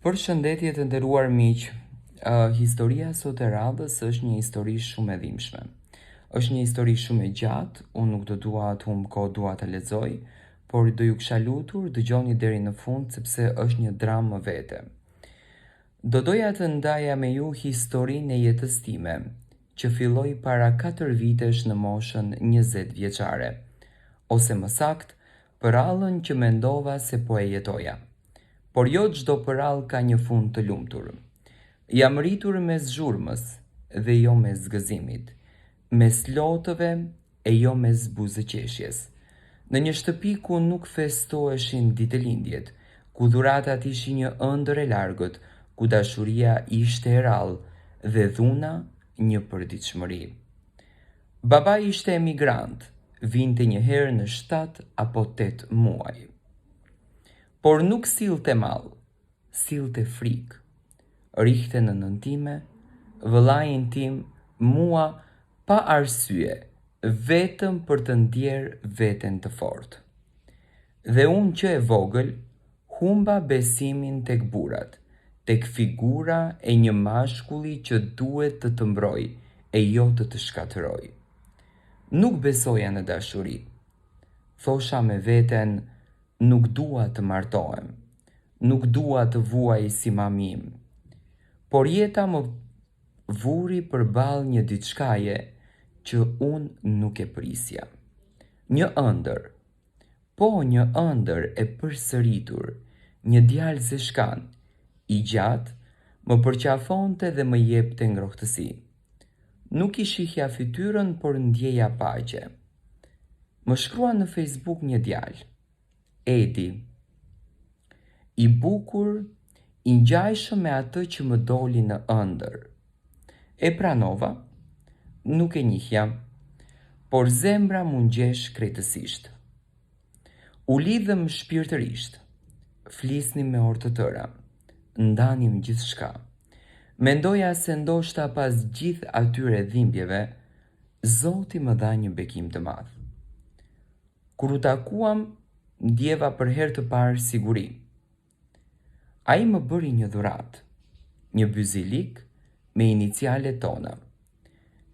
Përshëndetje të nderuar miq. Historia sot e radhës është një histori shumë e dhimbshme. Është një histori shumë e gjatë, unë nuk do dua të humb kohë, dua ta lexoj, por do ju kisha lutur dëgjoni deri në fund sepse është një dramë vete. Do doja të ndaja me ju historinë e jetës time, që filloi para 4 vitesh në moshën 20 vjeçare, ose më sakt, përrallën që mendova se po e jetoja. Por jo çdo përrall ka një fund të lumtur. Jam rritur mes zhurmës dhe jo mes gëzimit, mes lotëve e jo mes buzëqeshjes. Në një shtëpi ku nuk festoheshin ditëlindjet, ku dhuratat ishin një ëndër e largët, ku dashuria ishte e rrallë dhe dhuna një përditshmëri. Baba ishte emigrant, vinte një herë në 7 apo 8 muaj. Por nuk sillte mall, sillte frikë. Rihte në nëntime, vëllain tim, mua pa arsye, vetëm për të ndjerë veten të fortë. Dhe unë që e vogël, humba besimin tek burrat, tek figura e një mashkulli që duhet të të mbroj e jo të të shkatëroj. Nuk besoja në dashuri. Thosha me veten, nuk dua të martohem, nuk dua të vuaj si mamim. Por jeta më vuri përballë një diçkaje që unë nuk e prisja. Një ëndër, po një ëndër e përsëritur, një djalë zeshkan, i gjatë, më përqafonte dhe më jepte ngrohtësi. Nuk I shihja fytyrën, por ndjeja paqe. Më shkrua në Facebook një djalë, Edi, I bukur, I ngjajshëm me atë që më doli në ëndër. E pranova, nuk e njihja, por zemra mu ngjesh krejtësisht. U lidhëm shpirtërisht, flisnim me orë të tëra, ndanim gjithçka. Mendoja se ndoshta pas gjithë atyre dhimbjeve, Zoti më dha një bekim të madh. Kur u takuam, ndjeva për herë të parë siguri. Ai më bëri një dhuratë, një byzilik me inicialet tona.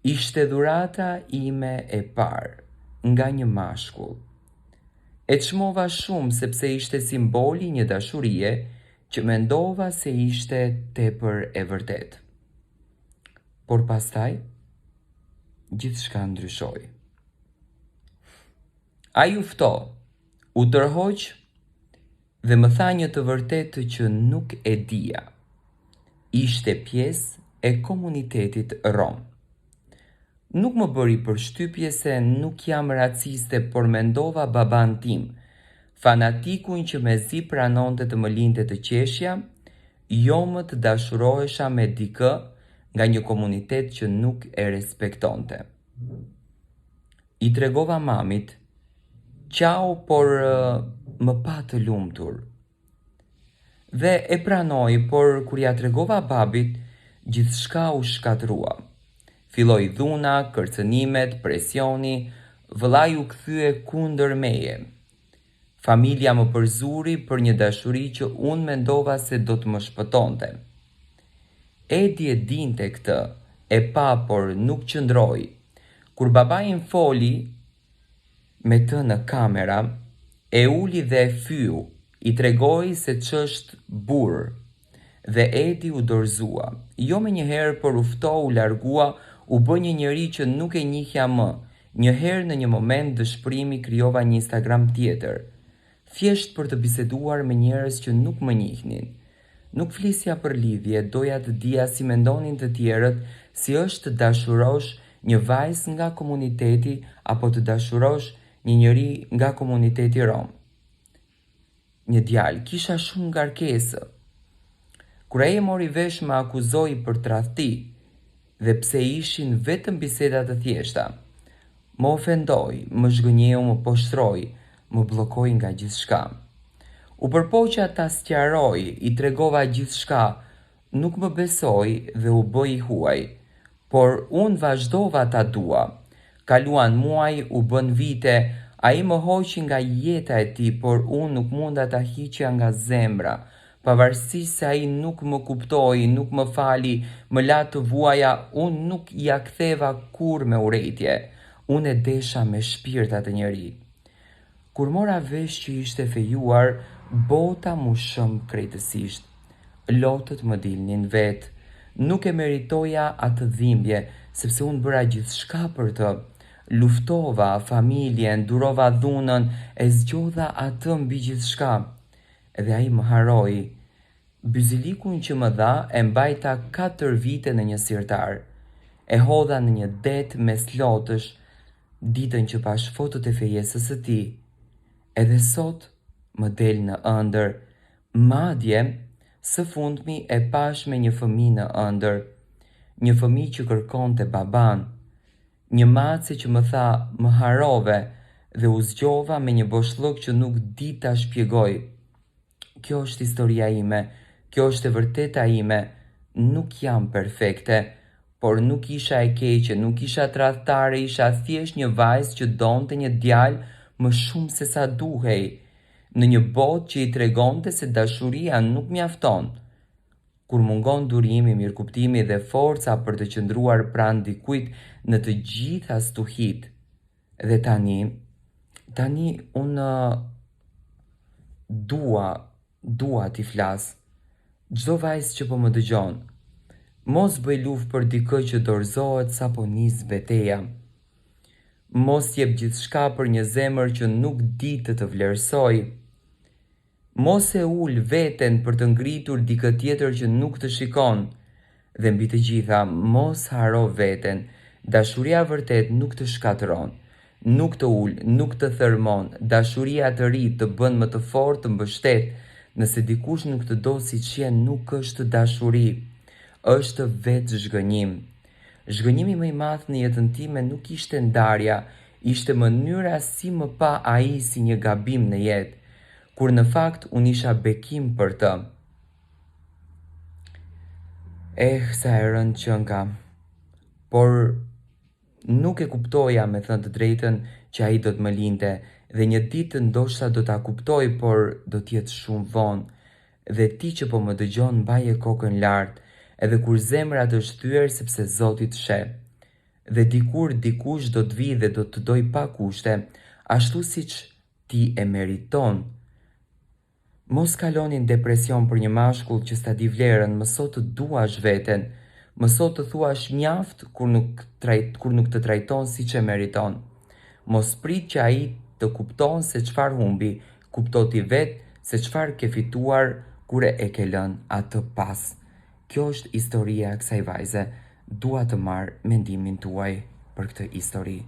Ishte dhurata ime e parë nga një mashkull. E çmova shumë sepse ishte simboli një dashurie që mendova se ishte tepër e vërtet. Por pastaj, gjithçka ndryshoi. Ai u fto, u tërhoq dhe më tha një të vërtetë që nuk e dija. Ishte pjesë e komunitetit rom. Nuk më bëri përshtypje se nuk jam raciste, por mendova baban tim, fanatikun që mezi pranonte të më linte të qeshja, jo më të dashurohesha me dikë nga një komunitet që nuk e respektonte. I tregova mamit, qau, por më pa të lumtur. Dhe e pranoi, por kur ja tregova babit, gjithçka u shkatrua. Filloi dhuna, kërcënimet, presioni, vëllai u kthye kundër meje. Familja më përzuri për një dashuri që unë mendova se do të më shpëtonte. Edi e dinte këtë, e pa, por nuk qëndroi. Kur babain foli me të në kamera, e uli dhe e fyu, I tregoi se ç'është burr, dhe Edi u dorëzua. Jo me njëherë, por u fto, u largua, u bë një njeri që nuk e njihja më. Njëherë në një moment dëshpërimi krijova një Instagram tjetër, thjesht për të biseduar me njerëz që nuk më njihnin. Nuk flisja për lidhje, doja të dija si mendonin të tjerët, si është të dashurosh një vajzë nga komuniteti apo të dashurosh një njeri nga komuniteti rom. Një djalë, kisha shumë ngarkesë. Kur ai mori vesh më akuzoi për tradhti dhe pse ishin vetëm biseda të thjeshta. Më ofendoi, më zhgënjeu, më poshtroi, më bllokoi nga gjithçka. U përpoqja ta sqaroj, I tregova gjithçka, nuk më besoi dhe u bë I huaj, por unë vazhdova ta dua. Kaluan muaj, u bën vite, ai më hoqi nga jeta e tij, por unë nuk munda ta hiqja nga zemra, pavarësisht se ai nuk më kuptoi, nuk më fali, më la të vuaja, unë nuk ja ktheva kur me urrejtje. Unë e desha me shpirt atë njeri. Kur mora vesh që ishte fejuar, bota mu shëm krejtësisht. Lotët më dilnin vetë. Nuk e meritoja atë dhimbje, sepse unë bëra gjithçka për të. Luftova familjen, durova dhunën, e zgjodha atë mbi gjithçka. Edhe ai më haroi. Byzilikun që më dha e mbajta 4 vite në një sirtar. E hodha në një det mes lotësh, ditën që pash fotot e fejesës së tij. Edhe sot më del në ëndër, madje së fundmi e pash me një fëmijë në ëndër, një fëmijë që kërkonte baban, një mace që më tha më harove dhe u zgjova me një boshllëk që nuk di ta shpjegoj. Kjo është historia ime, kjo është e vërteta ime, nuk jam perfekte, por nuk isha e keqe, nuk isha tradhtare, isha thjesht një vajzë që donte një djalë më shumë se sa duhej, në një botë që i tregonte se dashuria nuk mjafton. Kur mungon durimi, mirëkuptimi dhe forca për të qëndruar pranë dikujt në të gjitha stuhit. Dhe tani unë dua t'i flas. Çdo vajzë që po më dëgjon, mos bëj luftë për dikë që dorëzohet sapo nis betejë. Mos jep gjithçka për një zemër që nuk di të vlerësoj. Mos e ul veten për të ngritur dikë tjetër që nuk të shikon. Dhe mbi të gjitha, mos haro veten. Dashuria vërtet nuk të shkatëron, nuk të ul, nuk të thërmon. Dashuria të ri të bën më të fortë, të mbështet. Nëse dikush nuk të do siç je, nuk është dashuri, është vetë zhgënjim. Zhgënjimi më i madh në jetën time nuk ishte ndarja, ishte mënyra si më pa ai si një gabim në jetë, kur në fakt unë isha bekim për të. Sa e rënd që nga, por nuk e kuptoja me thënë të drejtën që ai do të më linte, dhe një ditë ndoshta do ta kuptoj, por do t'jetë shumë vonë. Dhe ti që po më dëgjon, mbaje kokën lart, edhe kur zemra të është thyer sepse Zoti të sheh. Dhe dikur dikush do të vi dhe do të doj pa kushte, ashtu siç ti e meriton. Mos kalonin depresion për një mashkull që s'ta di vlerën, mëso të duash veten, mëso të thuash mjaft kur nuk të trajton siç e meriton. Mos prit që ai të kupton se çfarë humbi, kupto ti vetë se çfarë ke fituar kur e ke lënë atë pas. Kjo është historia e kësaj vajze. Dua të marr mendimin tuaj për këtë histori.